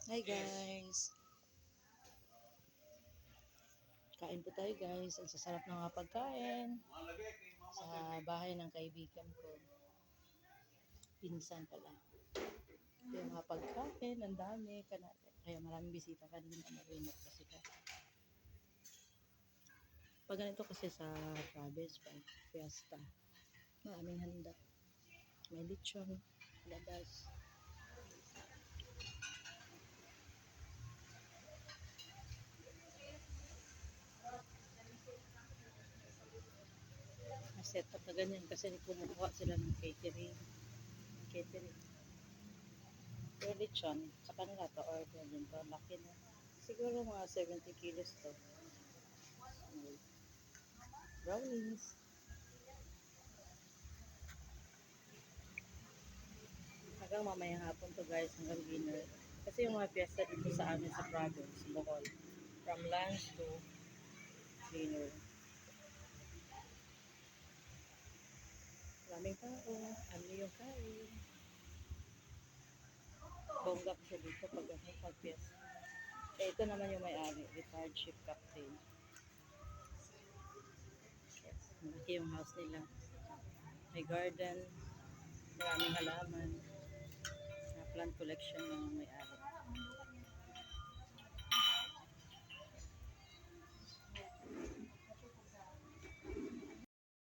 Hi guys! Kain po tayo guys. Ang sasarap ng mga pagkain sa bahay ng kaibigan ko. Pinsan pala. Ito yung mga pagkain, ang dami. Kaya maraming bisita kanina. Marinot kasi ka. Pag ganito kasi sa province, pag fiesta, maraming handa. May lechon, labas. May set up na ganyan kasi kumukuha sila ng catering. Catering. Yung lechon, sa kanila to order din to. Laki na. Siguro mga 70 kilos to. Brownies. Hanggang mamayang hapon to guys, hanggang dinner. Kasi yung mga piyesta dito sa amin sa province, Bohol. From lunch to dinner. Maraming tao, ano yung kain. Bongga kasi dito pag ano, pag piyesta. Eh, ito naman yung may-ari, retired ship captain. Yes, malaki yung house nila. May garden, maraming halaman. Na plant collection ng may-ari.